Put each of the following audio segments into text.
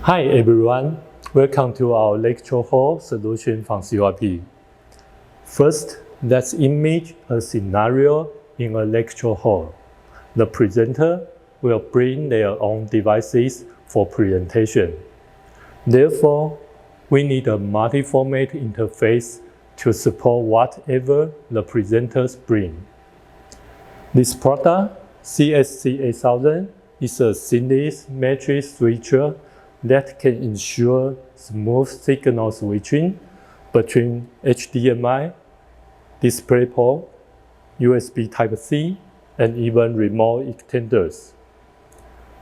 Hi everyone, welcome to our Lecture Hall Solution from CYP. First, let's image a scenario in a lecture hall. The presenter will bring their own devices for presentation. Therefore, we need a multi-format interface to support whatever the presenters bring. This product, CSC-8000, is a seamless matrix switcher that can ensure smooth signal switching between HDMI, DisplayPort, USB Type-C, and even remote extenders.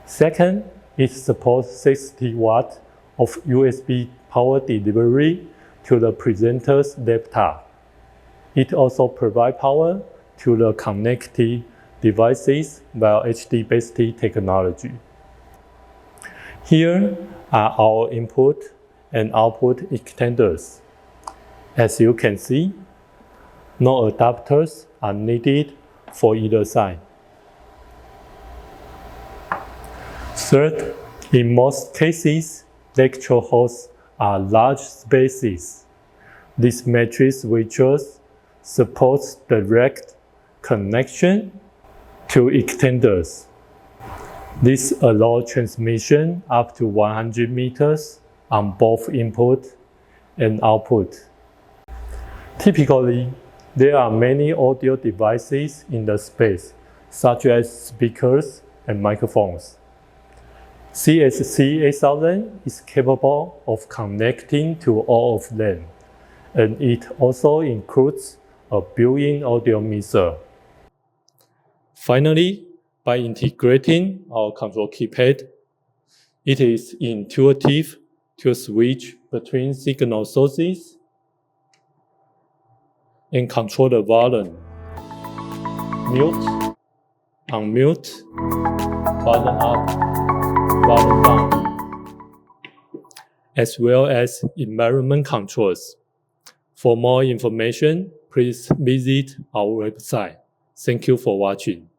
Second, it supports 60 watts of USB power delivery to the presenter's laptop. It also provides power to the connected devices via HDBaseT technology. Here are our input and output extenders. As you can see, no adapters are needed for either side. Third, in most cases, lecture halls are large spaces. This matrix switcher supports direct connection to extenders. This allows transmission up to 100 meters on both input and output. Typically, there are many audio devices in the space, such as speakers and microphones. CSC-8000 is capable of connecting to all of them, and it also includes a built-in audio mixer. Finally, by integrating our control keypad, it is intuitive to switch between signal sources and control the volume, mute, unmute, volume up, volume down, as well as environment controls. For more information, please visit our website. Thank you for watching.